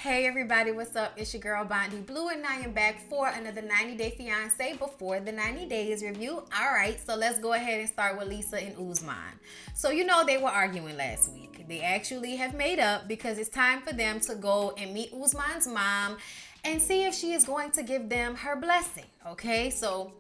Hey everybody, what's up? It's your girl Bondi Blue and I am back for another 90 Day Fiance before the 90 days review. Alright, so let's go ahead and start with Lisa and Usman. So you know they were arguing last week. They actually have made up because it's time for them to go and meet Usman's mom and see if she is going to give them her blessing. Okay, so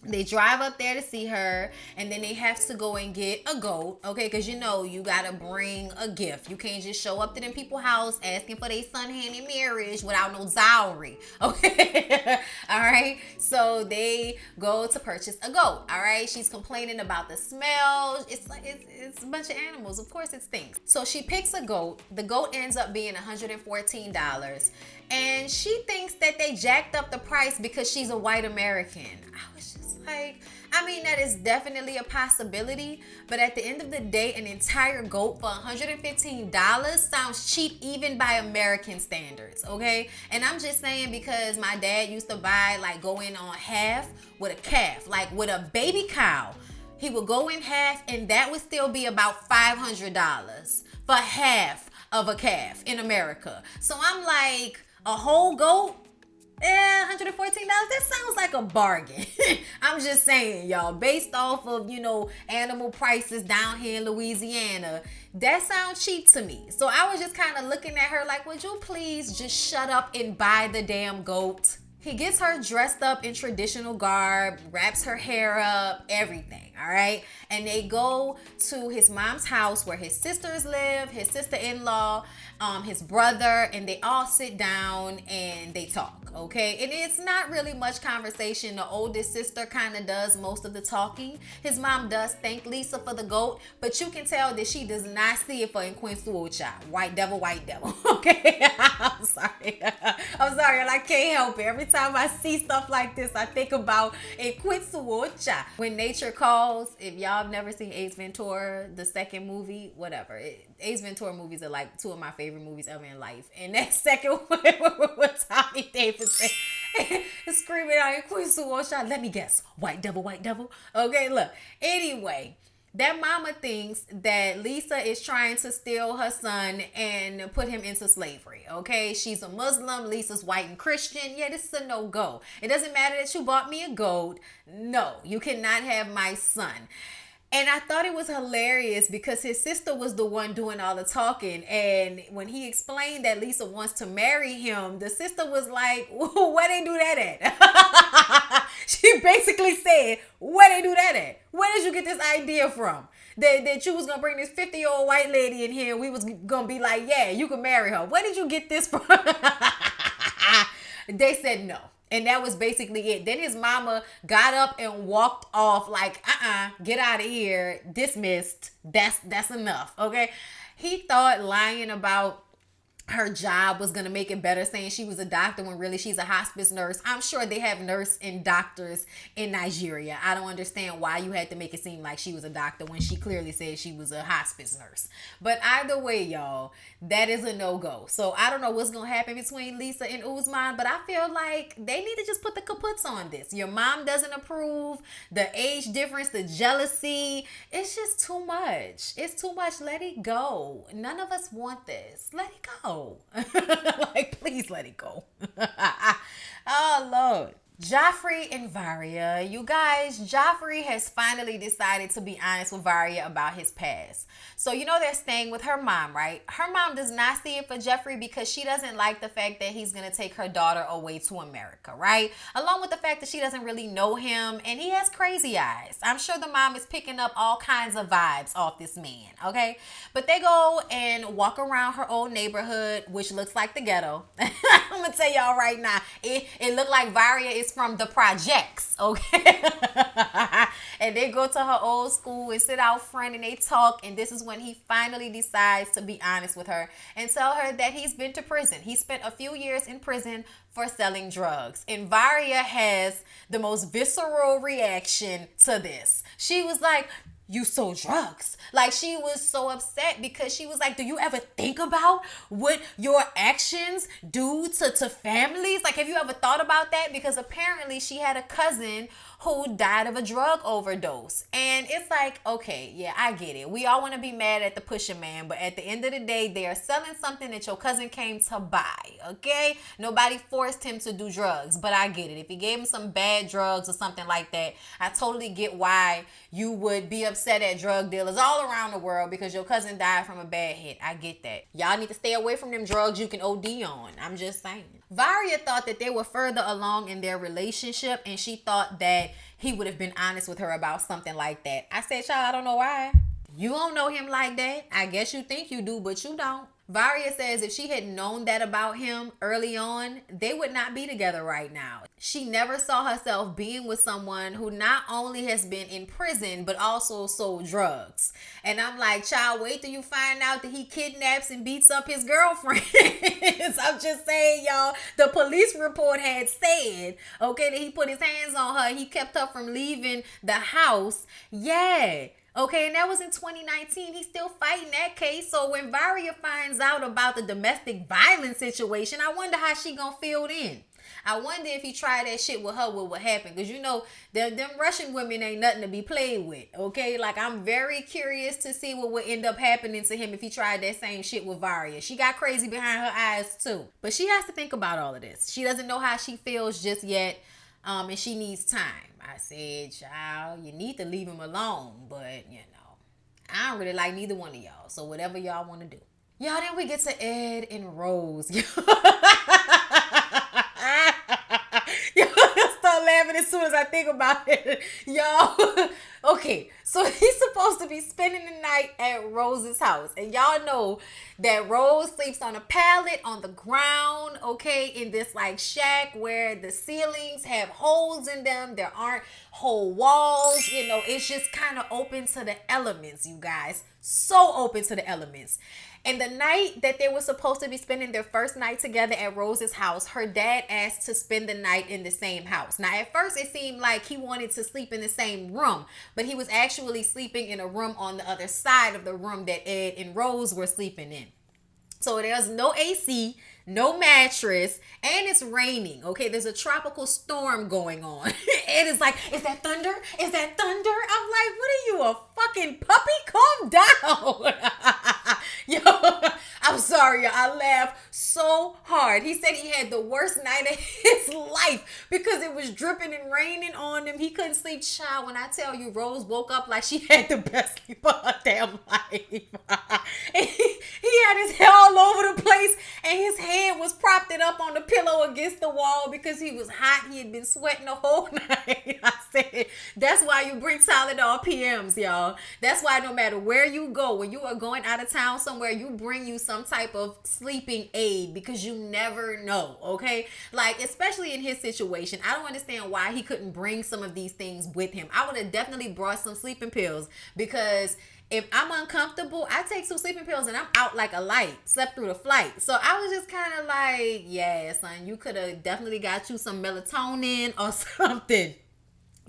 they drive up there to see her, and then they have to go and get a goat, okay? Because you know you gotta bring a gift. You can't just show up to them people's house asking for their son hand in marriage without no dowry, okay? All right. So they go to purchase a goat. All right. She's complaining about the smell. It's like it's a bunch of animals. Of course, it stinks. So she picks a goat. The goat ends up being $114, and she thinks that they jacked up the price because she's a white American. I was just like, I mean, that is definitely a possibility, but at the end of the day, an entire goat for $115 sounds cheap even by American standards, okay? And I'm just saying because my dad used to buy, like, go in on half with a calf, like with a baby cow. He would go in half, and that would still be about $500 for half of a calf in America. So I'm like, a whole goat? $114, that sounds like a bargain. I'm just saying, y'all, based off of, animal prices down here in Louisiana, that sounds cheap to me. So I was just kind of looking at her like, would you please just shut up and buy the damn goat? He gets her dressed up in traditional garb, wraps her hair up, everything, all right? And they go to his mom's house where his sisters live, his sister-in-law, his brother, and they all sit down and they talk, okay? And it's not really much conversation. The oldest sister kind of does most of the talking. His mom does thank Lisa for the goat, but you can tell that she does not see it for Inquinsuocha. White devil, okay? I'm sorry. And I can't help it. Every time I see stuff like this, I think about Inquinsuocha. When Nature Calls, if y'all have never seen Ace Ventura, the second movie, whatever. Ace Ventura movies are like two of my favorite movies ever in life. And that second one with Tommy Davidson screaming out Inquinsuocha. Let me guess. White devil. Okay, look. Anyway, that mama thinks that Lisa is trying to steal her son and put him into slavery, okay? She's a Muslim. Lisa's white and Christian. Yeah, this is a no-go. It doesn't matter that you bought me a goat. No, you cannot have my son. And I thought it was hilarious because his sister was the one doing all the talking. And when he explained that Lisa wants to marry him, the sister was like, where they do that at? She basically said, where they do that at? Where did you get this idea from? That you was going to bring this 50-year-old white lady in here and we was going to be like, yeah, you can marry her. Where did you get this from? They said no. And that was basically it. Then his mama got up and walked off like, get out of here. Dismissed. That's enough. Okay. He thought lying about her job was going to make it better, saying she was a doctor when really she's a hospice nurse. I'm sure they have nurse and doctors in Nigeria. I don't understand why you had to make it seem like she was a doctor when she clearly said she was a hospice nurse. But either way, y'all, that is a no-go. So I don't know what's going to happen between Lisa and Usman, but I feel like they need to just put the kaputs on this. Your mom doesn't approve. The age difference, the jealousy, it's just too much. It's too much. Let it go. None of us want this. Let it go. Like, please let it go. Oh, Lord. Geoffrey and Varia. You guys, Geoffrey has finally decided to be honest with Varia about his past. So, they're staying with her mom, right? Her mom does not see it for Geoffrey because she doesn't like the fact that he's going to take her daughter away to America, right? Along with the fact that she doesn't really know him and he has crazy eyes. I'm sure the mom is picking up all kinds of vibes off this man, okay? But they go and walk around her old neighborhood, which looks like the ghetto. I'm going to tell y'all right now, it looked like Varia is from the projects, okay? And they go to her old school and sit out front and they talk, and this is when he finally decides to be honest with her and tell her that he's been to prison. He spent a few years in prison for selling drugs. And Varia has the most visceral reaction to this. She was like, you sold drugs. Like, she was so upset because she was like, do you ever think about what your actions do to families? Like, have you ever thought about that? Because apparently she had a cousin who died of a drug overdose. And it's like, okay, yeah, I get it. We all want to be mad at the pusher man, but at the end of the day, they are selling something that your cousin came to buy, okay? Nobody forced him to do drugs, but I get it. If he gave him some bad drugs or something like that, I totally get why you would be upset at drug dealers all around the world because your cousin died from a bad hit. I get that. Y'all need to stay away from them drugs you can OD on. I'm just saying. Varia thought that they were further along in their relationship, and she thought that he would have been honest with her about something like that. I said, child, I don't know why. You don't know him like that. I guess you think you do, but you don't. Varia says if she had known that about him early on, they would not be together right now. She never saw herself being with someone who not only has been in prison, but also sold drugs. And I'm like, child, wait till you find out that he kidnaps and beats up his girlfriends. I'm just saying, y'all, the police report had said, okay, that he put his hands on her. He kept her from leaving the house. Yeah. Okay, and that was in 2019. He's still fighting that case. So when Varia finds out about the domestic violence situation, I wonder how she gonna feel then. I wonder if he tried that shit with her, what would happen? Because you know, them Russian women ain't nothing to be played with, okay? Like, I'm very curious to see what would end up happening to him if he tried that same shit with Varia. She got crazy behind her eyes too. But she has to think about all of this. She doesn't know how she feels just yet, and she needs time. I said, child, you need to leave him alone. But, you know, I don't really like neither one of y'all. So whatever y'all want to do. Y'all, then we get to Ed and Rose. Y'all start laughing as soon as I think about it. Y'all, okay, so he's supposed to be spending the night at Rose's house. And y'all know that Rose sleeps on a pallet on the ground, okay, in this like shack where the ceilings have holes in them. There aren't whole walls, you know, it's just kind of open to the elements, you guys. So open to the elements. And the night that they were supposed to be spending their first night together at Rose's house, her dad asked to spend the night in the same house. Now, at first, it seemed like he wanted to sleep in the same room, but he was actually sleeping in a room on the other side of the room that Ed and Rose were sleeping in. So there's no AC, no mattress, and it's raining, okay? There's a tropical storm going on. Ed is like, is that thunder? Is that thunder? I'm like, what are you, a fucking puppy? Calm down. Yo, I'm sorry, y'all. I laughed so hard. He said he had the worst night of his life because it was dripping and raining on him. He couldn't sleep. Child, when I tell you, Rose woke up like she had the best sleep of her damn life. And he had his hair all over the place, and his head was propped up on the pillow against the wall because he was hot. He had been sweating the whole night. I said, that's why you bring Tylenol PMs, y'all. That's why no matter where you go, when you are going out of town somewhere, you bring you some type of sleeping aid because you never know, okay? Like, especially in his situation, I don't understand why he couldn't bring some of these things with him. I would have definitely brought some sleeping pills because if I'm uncomfortable, I take some sleeping pills and I'm out like a light. Slept through the flight. So I was just kind of like, yeah, son, you could have definitely got you some melatonin or something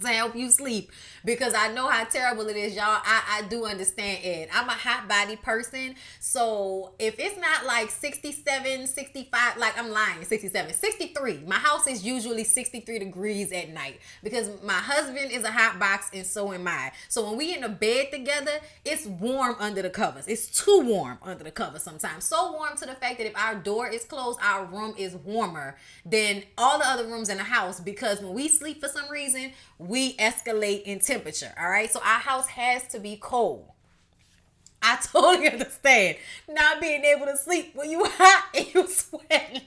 to help you sleep, because I know how terrible it is, y'all. I do understand Ed. I'm a hot body person, so if it's not like 67, 65, like I'm lying, 67, 63. My house is usually 63 degrees at night because my husband is a hot box and so am I. So when we in a bed together, it's warm under the covers. It's too warm under the covers sometimes. So warm to the fact that if our door is closed, our room is warmer than all the other rooms in the house, because when we sleep, for some reason, we escalate in temperature. All right, so our house has to be cold. I totally understand not being able to sleep when you hot and you sweating.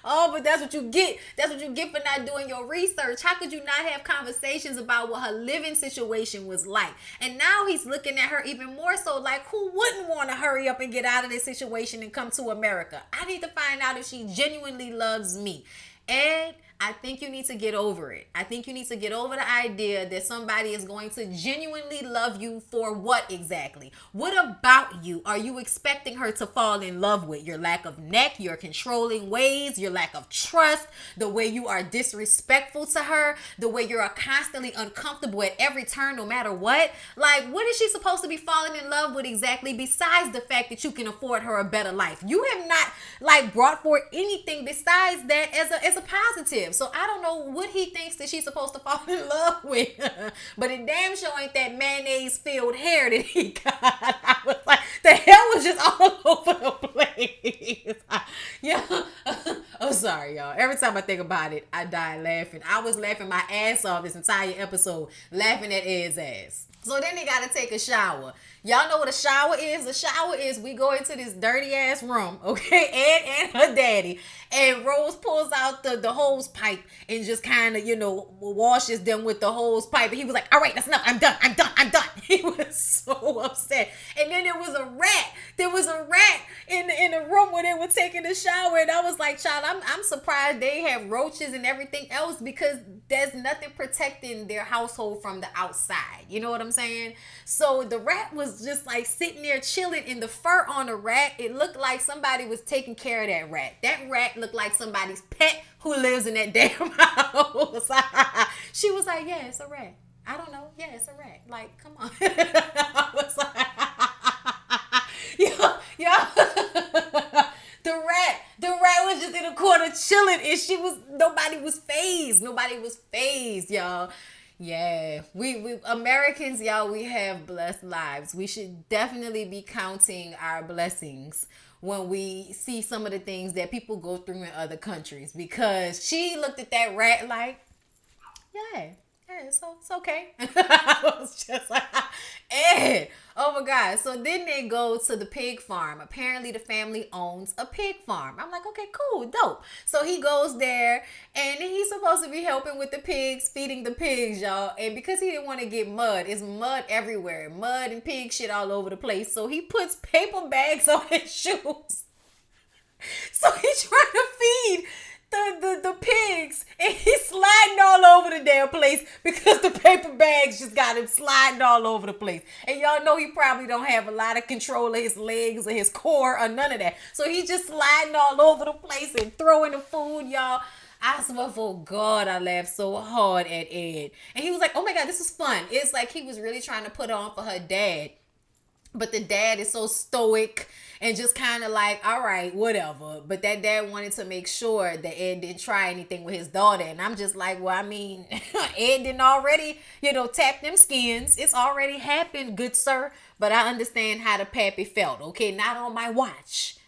Oh, but that's what you get. That's what you get for not doing your research. How could you not have conversations about what her living situation was like? And now he's looking at her even more so like, who wouldn't want to hurry up and get out of this situation and come to America? I need to find out if she genuinely loves me. Ed, I think you need to get over it. I think you need to get over the idea that somebody is going to genuinely love you for what exactly? What about you are you expecting her to fall in love with? Your lack of neck, your controlling ways, your lack of trust, the way you are disrespectful to her, the way you're constantly uncomfortable at every turn no matter what? Like, what is she supposed to be falling in love with exactly besides the fact that you can afford her a better life? You have not like brought forth anything besides that as a positive. live. So I don't know what he thinks that she's supposed to fall in love with. But it damn sure ain't that mayonnaise filled hair that he got. I was like, the hair was just all over the place. Yeah. I'm sorry, y'all. Every time I think about it, I die laughing. I was laughing my ass off this entire episode, laughing at Ed's ass. So then they gotta take a shower. Y'all know what a shower is? The shower is we go into this dirty ass room, okay? Ed and her daddy. And Rose pulls out the hose pipe and just kind of, washes them with the hose pipe. And he was like, all right, that's enough. I'm done. He was so upset. And then there was a rat. There was a rat in the room where they were taking a shower. And I was like, child, I'm surprised they have roaches and everything else, because there's nothing protecting their household from the outside. You know what I'm saying? So the rat was just like sitting there chilling, in the fur on the rat. It looked like somebody was taking care of that rat. That rat looked like somebody's pet who lives in that damn house. She was like, yeah, it's a rat. I don't know. Yeah, it's a rat. Like, come on. I was like, yeah. The rat was just in a corner chilling, and nobody was phased, y'all. Yeah, we Americans, y'all, we have blessed lives. We should definitely be counting our blessings when we see some of the things that people go through in other countries, because she looked at that rat like, yeah, it's okay. I was just like, Ed. Oh my God. So then they go to the pig farm. Apparently the family owns a pig farm. I'm like, okay, cool, dope. So he goes there and he's supposed to be helping with the pigs, feeding the pigs, y'all. And because he didn't want to get mud, it's mud everywhere. Mud and pig shit all over the place. So he puts paper bags on his shoes. So he's trying to feed the pigs, and he's sliding all over the damn place because the paper bags just got him sliding all over the place. And y'all know he probably don't have a lot of control of his legs or his core or none of that. So he's just sliding all over the place and throwing the food, y'all. I swear for God, I laughed so hard at Ed. And he was like, oh my God, this is fun. It's like he was really trying to put on for her dad. But the dad is so stoic and just kind of like, all right, whatever. But that dad wanted to make sure that Ed didn't try anything with his daughter. And I'm just like, well, I mean, Ed didn't already, tap them skins. It's already happened, good sir. But I understand how the pappy felt. Okay, not on my watch.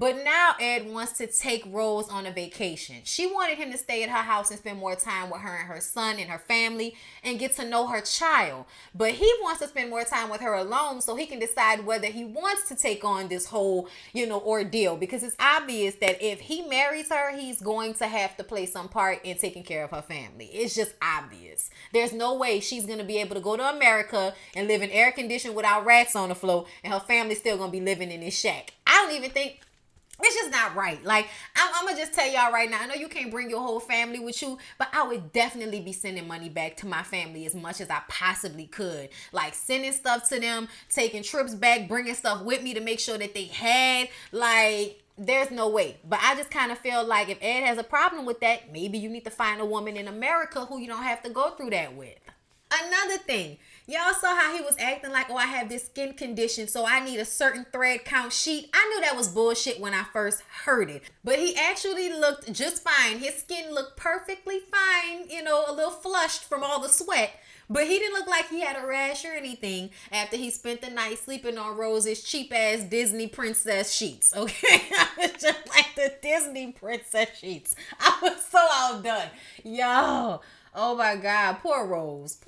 But now Ed wants to take Rose on a vacation. She wanted him to stay at her house and spend more time with her and her son and her family and get to know her child. But he wants to spend more time with her alone so he can decide whether he wants to take on this whole, ordeal. Because it's obvious that if he marries her, he's going to have to play some part in taking care of her family. It's just obvious. There's no way she's going to be able to go to America and live in air conditioning without rats on the floor and her family's still going to be living in this shack. I don't even think... It's just not right. Like, I'm going to just tell y'all right now, I know you can't bring your whole family with you, but I would definitely be sending money back to my family as much as I possibly could. Like, sending stuff to them, taking trips back, bringing stuff with me to make sure that they had, like... There's no way. But I just kind of feel like if Ed has a problem with that, maybe you need to find a woman in America who you don't have to go through that with. Another thing, y'all saw how he was acting like, oh, I have this skin condition, so I need a certain thread count sheet. I knew that was bullshit when I first heard it. But he actually looked just fine. His skin looked perfectly fine, a little flushed from all the sweat. But he didn't look like he had a rash or anything after he spent the night sleeping on Rose's cheap-ass Disney princess sheets, okay? I was just like the Disney princess sheets. I was so outdone. Yo, oh my God, poor Rose.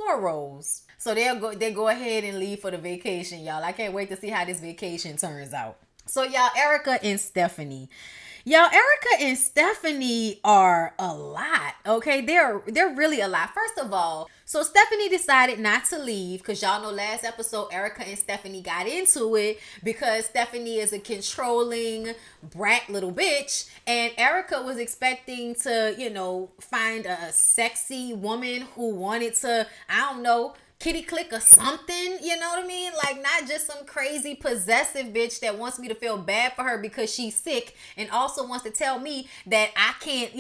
So they go ahead and leave for the vacation, y'all. I can't wait to see how this vacation turns out. So y'all, Erica and Stephanie. Y'all, Erica and Stephanie are a lot, okay? They're really a lot. First of all, so Stephanie decided not to leave because y'all know last episode, Erica and Stephanie got into it because Stephanie is a controlling brat little bitch. And Erica was expecting to, find a sexy woman who wanted to, I don't know, kitty click or something, you know what I mean? Like, not just some crazy possessive bitch that wants me to feel bad for her because she's sick and also wants to tell me that I can't,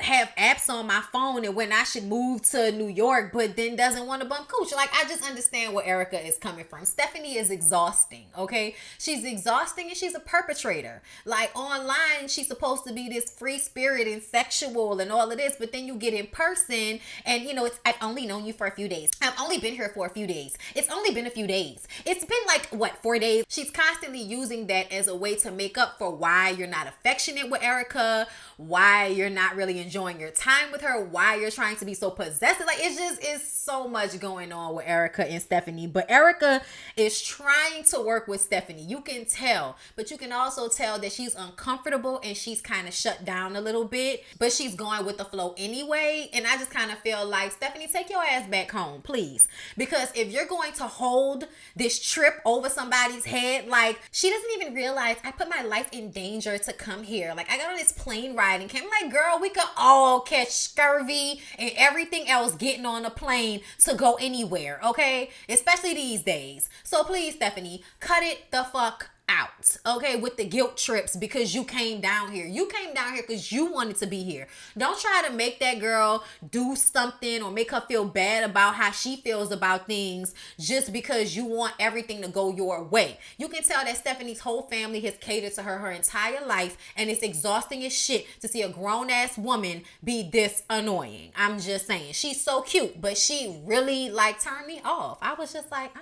have apps on my phone and when I should move to New York, but then doesn't want to bump cooch. Like, I just understand where Erica is coming from. Stephanie is exhausting, okay? She's exhausting and she's a perpetrator. Like, online, she's supposed to be this free spirit and sexual and all of this, but then you get in person and, you know, I've only known you for a few days. I've only been here for a few days. It's only been a few days. It's been like, what, 4 days? She's constantly using that as a way to make up for why you're not affectionate with Erica, why you're not really enjoying your time with her, why you're trying to be so possessive. Like, it's just, it's so much going on with Erica and Stephanie. But Erica is trying to work with Stephanie. You can tell, but you can also tell that she's uncomfortable and she's kind of shut down a little bit, but she's going with the flow anyway. And I just kind of feel like, Stephanie, take your ass back home, please. Because if you're going to hold this trip over somebody's head, like, she doesn't even realize I put my life in danger to come here. Like, I got on this plane ride and came, like, girl, we could all catch scurvy and everything else getting on a plane to go anywhere, okay? Especially these days. So please, Stephanie, cut it the fuck out, okay, with the guilt trips because you came down here. You came down here because you wanted to be here. Don't try to make that girl do something or make her feel bad about how she feels about things just because you want everything to go your way. You can tell that Stephanie's whole family has catered to her entire life, and it's exhausting as shit to see a grown-ass woman be this annoying. I'm just saying. She's so cute, but she really, like, turned me off. I was just like,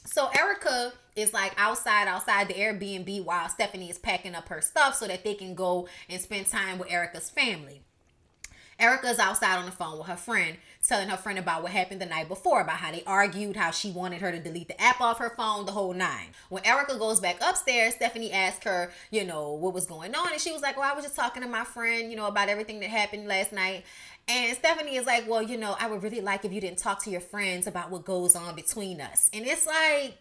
So Erica is like outside the Airbnb while Stephanie is packing up her stuff so that they can go and spend time with Erica's family. Erica's outside on the phone with her friend, telling her friend about what happened the night before, about how they argued, how she wanted her to delete the app off her phone, the whole nine. When Erica goes back upstairs, Stephanie asked her, you know, what was going on. And she was like, well, I was just talking to my friend, you know, about everything that happened last night. And Stephanie is like, well, you know, I would really like if you didn't talk to your friends about what goes on between us. And it's like,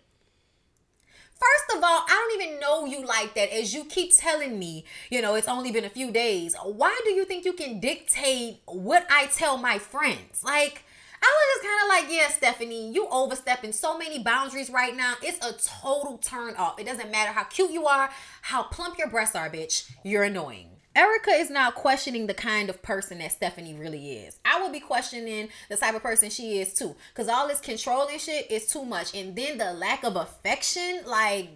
first of all, I don't even know you like that. As you keep telling me, you know, it's only been a few days. Why do you think you can dictate what I tell my friends? Like, I was just kind of like, yeah, Stephanie, you overstepping so many boundaries right now. It's a total turn off. It doesn't matter how cute you are, how plump your breasts are, bitch. You're annoying. Erica is now questioning the kind of person that Stephanie really is. I would be questioning the type of person she is too. Because all this controlling shit is too much. And then the lack of affection, like,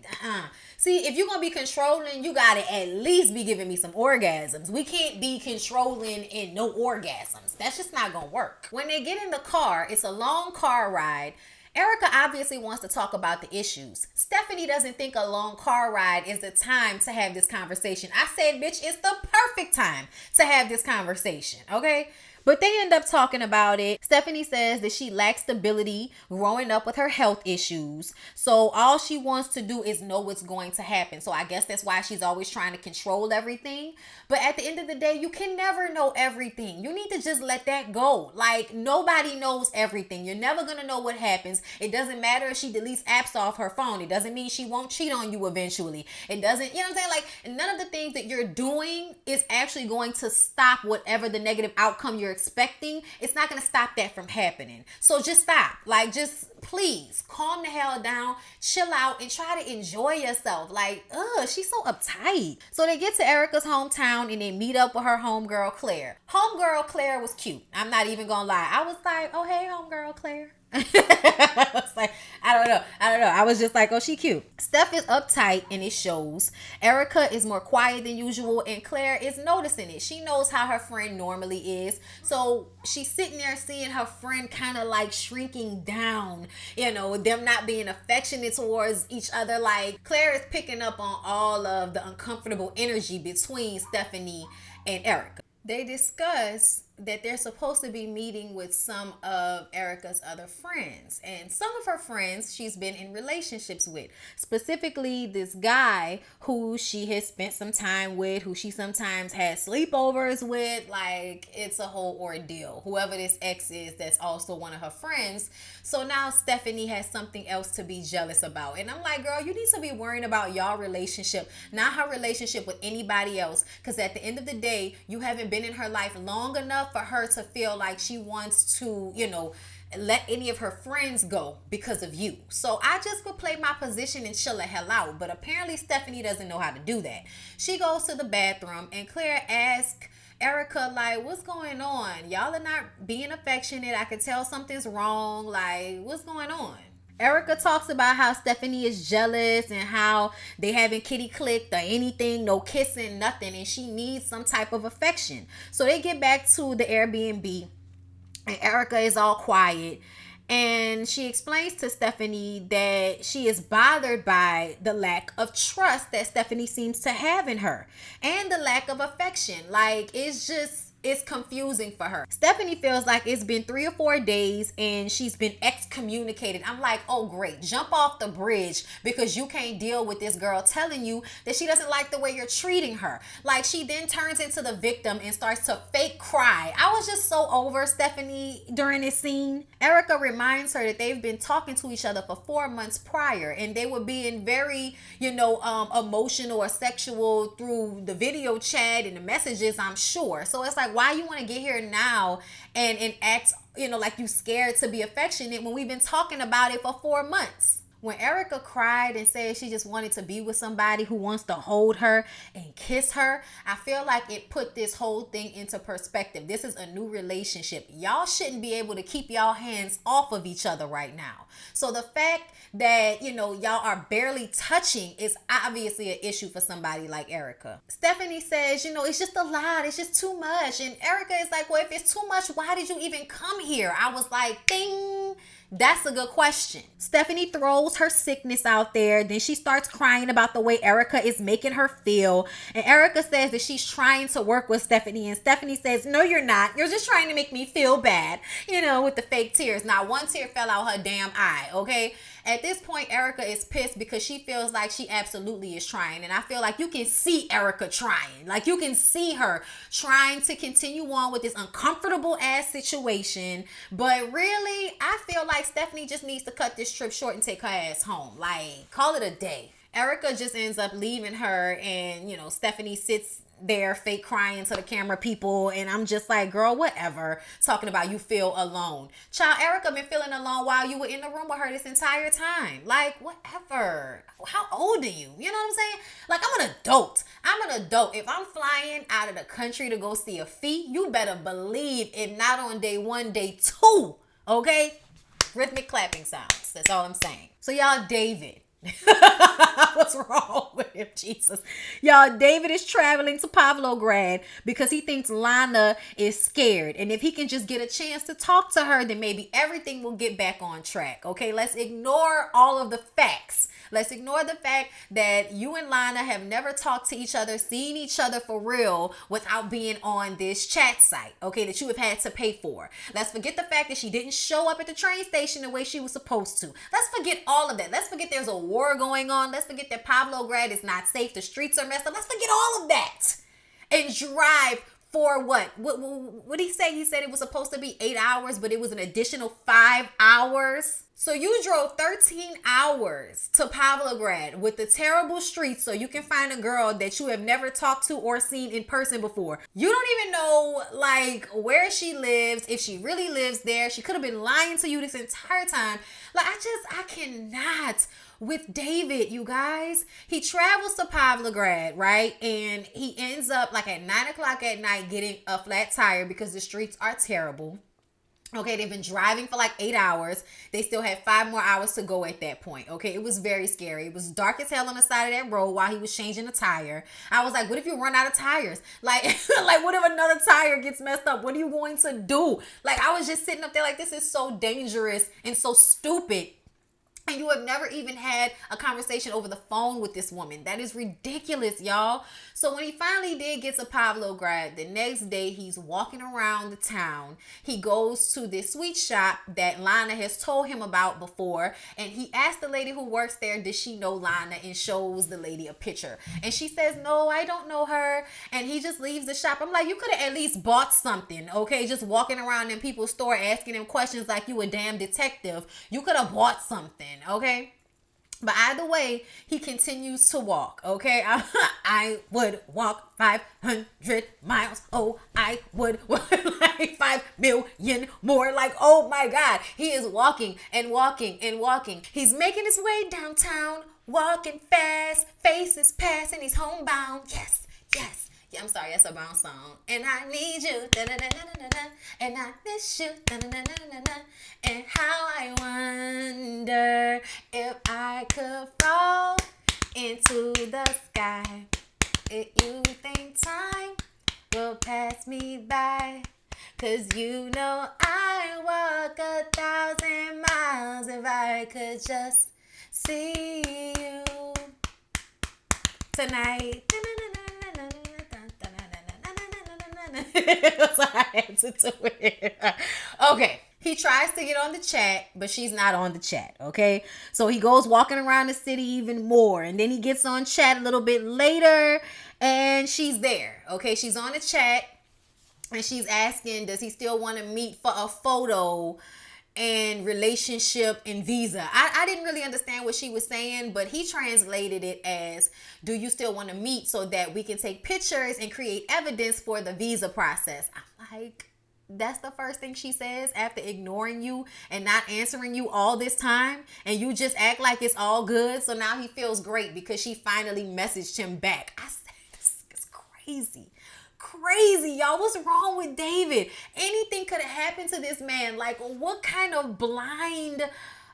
see, if you're going to be controlling, you got to at least be giving me some orgasms. We can't be controlling and no orgasms. That's just not going to work. When they get in the car, it's a long car ride. Erica obviously wants to talk about the issues. Stephanie doesn't think a long car ride is the time to have this conversation. I said, bitch, it's the perfect time to have this conversation, okay? But they end up talking about it. Stephanie says that she lacks stability growing up with her health issues. So all she wants to do is know what's going to happen. So I guess that's why she's always trying to control everything. But at the end of the day, you can never know everything. You need to just let that go. Like, nobody knows everything. You're never going to know what happens. It doesn't matter if she deletes apps off her phone. It doesn't mean she won't cheat on you eventually. It doesn't, you know what I'm saying? Like, none of the things that you're doing is actually going to stop whatever the negative outcome you're expecting. It's not going to stop that from happening. So just stop. Like, just please calm the hell down, chill out, and try to enjoy yourself. Like, she's so uptight. So they get to Erica's hometown and they meet up with her homegirl Claire. Homegirl Claire was cute. I'm not even gonna lie. I was like, oh, hey, homegirl Claire. I was like, I don't know. I was just like, oh, she cute. Steph is uptight and it shows. Erica is more quiet than usual and Claire is noticing it. She knows how her friend normally is. So she's sitting there seeing her friend kind of like shrinking down, you know, them not being affectionate towards each other. Like, Claire is picking up on all of the uncomfortable energy between Stephanie and Erica. They discuss that they're supposed to be meeting with some of Erica's other friends. And some of her friends she's been in relationships with. Specifically, this guy who she has spent some time with, who she sometimes has sleepovers with. Like, it's a whole ordeal. Whoever this ex is that's also one of her friends. So now Stephanie has something else to be jealous about. And I'm like, girl, you need to be worrying about y'all relationship, not her relationship with anybody else. Because at the end of the day, you haven't been in her life long enough for her to feel like she wants to, you know, let any of her friends go because of you. So I just would play my position and chill the hell out. But apparently Stephanie doesn't know how to do that. She goes to the bathroom and Claire asks Erica, like, what's going on? Y'all are not being affectionate. I can tell something's wrong. Like, what's going on? Erica talks about how Stephanie is jealous and how they haven't kitty clicked or anything, no kissing, nothing, and she needs some type of affection. So they get back to the Airbnb, and Erica is all quiet. And she explains to Stephanie that she is bothered by the lack of trust that Stephanie seems to have in her and the lack of affection. Like, it's confusing for her. Stephanie feels like it's been 3 or 4 days and she's been excommunicated. I'm like, oh great, jump off the bridge because you can't deal with this girl telling you that she doesn't like the way you're treating her. Like, she then turns into the victim and starts to fake cry. I was just so over Stephanie during this scene. Erica reminds her that they've been talking to each other for 4 months prior and they were being very, emotional or sexual through the video chat and the messages, I'm sure. So it's like, why you want to get here now and act, like you scared to be affectionate when we've been talking about it for 4 months? When Erica cried and said she just wanted to be with somebody who wants to hold her and kiss her, I feel like it put this whole thing into perspective. This is a new relationship. Y'all shouldn't be able to keep y'all hands off of each other right now. So the fact that, y'all are barely touching is obviously an issue for somebody like Erica. Stephanie says, it's just a lot. It's just too much. And Erica is like, well, if it's too much, why did you even come here? I was like, ding. That's a good question. Stephanie throws her sickness out there. Then she starts crying about the way Erica is making her feel. And Erica says that she's trying to work with Stephanie. And Stephanie says, no, you're not. You're just trying to make me feel bad, with the fake tears. Not one tear fell out her damn eye, okay? At this point, Erica is pissed because she feels like she absolutely is trying. And I feel like you can see Erica trying. Like, you can see her trying to continue on with this uncomfortable ass situation. But really, I feel like Stephanie just needs to cut this trip short and take her ass home. Like, call it a day. Erica just ends up leaving her and, Stephanie sits there fake crying to the camera people, and I'm just like, girl, whatever, talking about you feel alone. Child, Erica been feeling alone while you were in the room with her this entire time. Like, whatever. How old are you? You know what I'm saying? Like, I'm an adult. If I'm flying out of the country to go see a feat, you better believe it not on day 1, day 2, okay? Rhythmic clapping sounds. That's all I'm saying. So y'all, David. What's wrong with him, Jesus? Y'all, David is traveling to Pavlograd because he thinks Lana is scared. And if he can just get a chance to talk to her, then maybe everything will get back on track. Okay, let's ignore all of the facts. Let's ignore the fact that you and Lana have never talked to each other, seen each other for real without being on this chat site, okay, that you have had to pay for. Let's forget the fact that she didn't show up at the train station the way she was supposed to. Let's forget all of that. Let's forget there's a war going on. Let's forget that Pavlograd is not safe. The streets are messed up. Let's forget all of that and drive for what? What did he say? He said it was supposed to be 8 hours, but it was an additional 5 hours. So you drove 13 hours to Pavlograd with the terrible streets so you can find a girl that you have never talked to or seen in person before. You don't even know, like, where she lives, if she really lives there. She could have been lying to you this entire time. Like, I cannot with David, you guys. He travels to Pavlograd, right? And he ends up, like, at 9 o'clock at night getting a flat tire because the streets are terrible. Okay, they've been driving for like 8 hours. They still had 5 more hours to go at that point. Okay, it was very scary. It was dark as hell on the side of that road while he was changing the tire. I was like, what if you run out of tires? Like, what if another tire gets messed up? What are you going to do? Like, I was just sitting up there like, this is so dangerous and so stupid. And you have never even had a conversation over the phone with this woman. That is ridiculous, y'all. So when he finally did get to Pavlograd, the next day he's walking around the town. He goes to this sweet shop that Lana has told him about before. And he asked the lady who works there, does she know Lana? And shows the lady a picture. And she says, no, I don't know her. And he just leaves the shop. I'm like, you could have at least bought something, okay? Just walking around in people's store asking them questions like you a damn detective. You could have bought something. Okay, but either way, he continues to walk. Okay, I would walk 500 miles. Oh, I would walk like 5 million more. Like, oh my God, he is walking and walking and walking. He's making his way downtown, walking fast. Faces passing, he's homebound. Yes, yes. Yeah, I'm sorry, that's a bounce song. And I need you, da-da-da-da-da-da, and I miss you, da-da-da-da-da-da, and how I wonder if I could fall into the sky. If you think time will pass me by, 'cause you know I walk 1,000 miles if I could just see you tonight. So I had to do it. Okay. He tries to get on the chat, but she's not on the chat, okay? So he goes walking around the city even more. And then he gets on chat a little bit later, and she's there, okay? She's on the chat, and she's asking, does he still want to meet for a photo and relationship and visa? I didn't really understand what she was saying, but he translated it as, do you still want to meet so that we can take pictures and create evidence for the visa process? I'm like, that's the first thing she says after ignoring you and not answering you all this time, and you just act like it's all good. So now he feels great because she finally messaged him back. I said, this is crazy. Crazy, y'all. What's wrong with David? Anything could have happened to this man. Like, what kind of blind,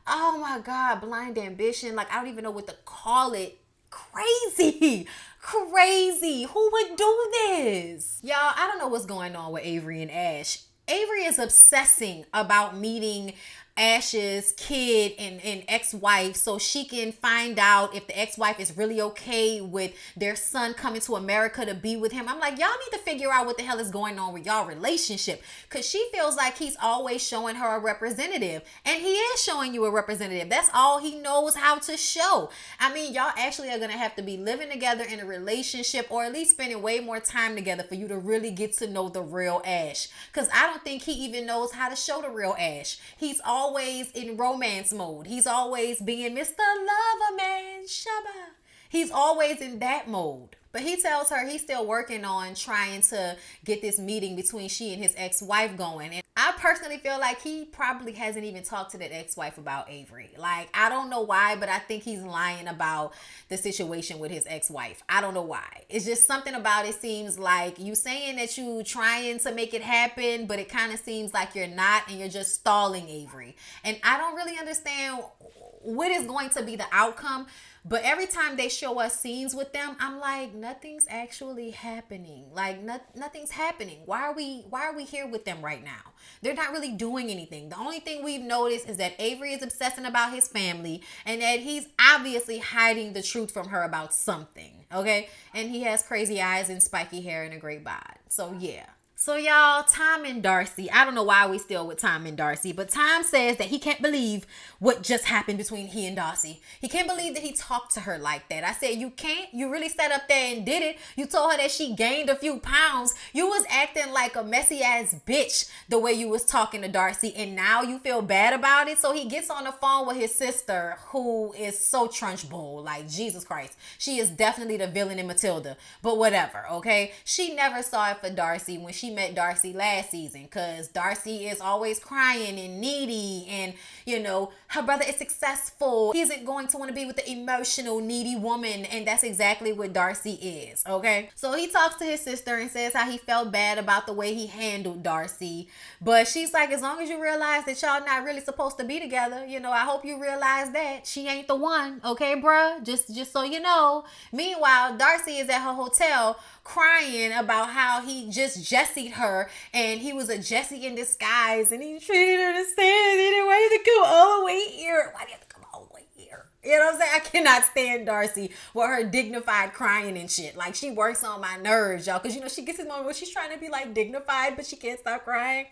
oh my God, blind ambition. Like, I don't even know what to call it. Crazy. Who would do this? Y'all, I don't know what's going on with Avery and Ash. Avery is obsessing about meeting Ash's kid and ex-wife so she can find out if the ex-wife is really okay with their son coming to America to be with him. I'm like, y'all need to figure out what the hell is going on with y'all relationship, because she feels like he's always showing her a representative, and he is showing you a representative. That's all he knows how to show. I mean, y'all actually are going to have to be living together in a relationship, or at least spending way more time together for you to really get to know the real Ash, because I don't think he even knows how to show the real Ash. He's always in romance mode. He's always being Mr. Lover Man, Shabba. He's always in that mode. But he tells her he's still working on trying to get this meeting between she and his ex-wife going. And I personally feel like he probably hasn't even talked to that ex-wife about Avery. Like, I don't know why, but I think he's lying about the situation with his ex-wife. I don't know why. It's just something about it seems like you saying that you trying to make it happen, but it kind of seems like you're not, and you're just stalling Avery. And I don't really understand what is going to be the outcome. But every time they show us scenes with them, I'm like, nothing's actually happening. Like, nothing's happening. Why are we here with them right now? They're not really doing anything. The only thing we've noticed is that Avery is obsessing about his family, and that he's obviously hiding the truth from her about something, okay? And he has crazy eyes and spiky hair and a great bod. So, yeah. So, y'all, Tom and Darcy, I don't know why we still with Tom and Darcy, but Tom says that he can't believe what just happened between he and Darcy. He can't believe that he talked to her like that. I said, you can't? You really sat up there and did it. You told her that she gained a few pounds. You was acting like a messy ass bitch the way you was talking to Darcy, and now you feel bad about it. So he gets on the phone with his sister, who is so trunchbull, like Jesus Christ. She is definitely the villain in Matilda, but whatever, okay? She never saw it for Darcy when she met Darcy last season, because Darcy is always crying and needy, and you know, her brother is successful. He isn't going to want to be with the emotional needy woman, and that's exactly what Darcy is, okay? So he talks to his sister and says how he felt bad about the way he handled Darcy, but she's like, as long as you realize that y'all not really supposed to be together, you know, I hope you realize that she ain't the one, okay, bruh? Just so you know. Meanwhile, Darcy is at her hotel crying about how he just Jessied her, and he was a Jessie in disguise, and he treated her the same. And why did he come all the way here? Why do you have to come all the way here? You know what I'm saying? I cannot stand Darcy with her dignified crying and shit. Like, she works on my nerves, y'all, because you know she gets this moment where she's trying to be like dignified, but she can't stop crying.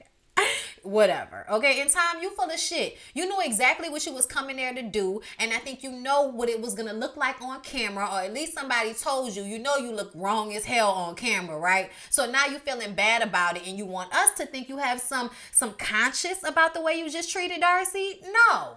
Whatever, okay? In time, you full of shit. You knew exactly what you was coming there to do, and I think you know what it was gonna look like on camera, or at least somebody told you. You know you look wrong as hell on camera, right? So now you feeling bad about it, and you want us to think you have some conscience about the way you just treated Darcy. No,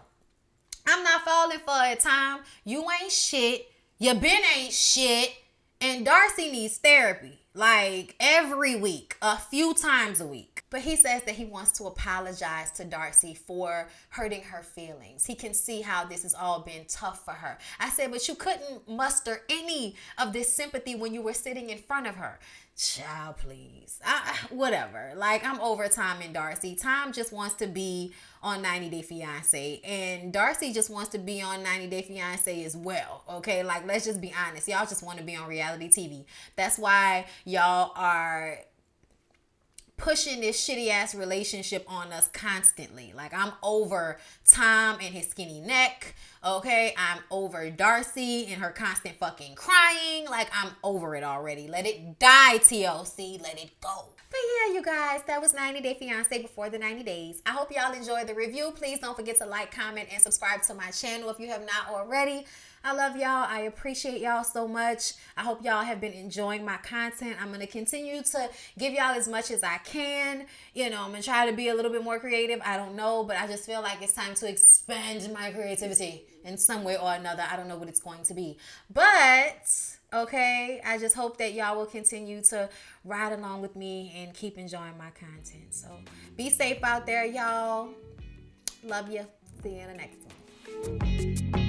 I'm not falling for it, Tom. You ain't shit. You been ain't shit, and Darcy needs therapy. like every week, a few times a week. But he says that he wants to apologize to Darcy for hurting her feelings. He can see how this has all been tough for her. I said, but you couldn't muster any of this sympathy when you were sitting in front of her. Child, please. Whatever. Like, I'm over Tom and Darcy. Tom just wants to be on 90 Day Fiancé, and Darcy just wants to be on 90 Day Fiancé as well. Okay, like, let's just be honest. Y'all just want to be on reality TV. That's why y'all are pushing this shitty ass relationship on us constantly. Like, I'm over Tom and his skinny neck. Okay, I'm over Darcy and her constant fucking crying. Like, I'm over it already. Let it die, TLC. Let it go. But yeah, you guys, that was 90 Day Fiancé before the 90 days. I hope y'all enjoyed the review. Please don't forget to like, comment, and subscribe to my channel if you have not already. I love y'all. I appreciate y'all so much. I hope y'all have been enjoying my content. I'm going to continue to give y'all as much as I can. You know, I'm going to try to be a little bit more creative. I don't know, but I just feel like it's time to expand my creativity in some way or another. I don't know what it's going to be. But, okay, I just hope that y'all will continue to ride along with me and keep enjoying my content. So, be safe out there, y'all. Love you. See you in the next one.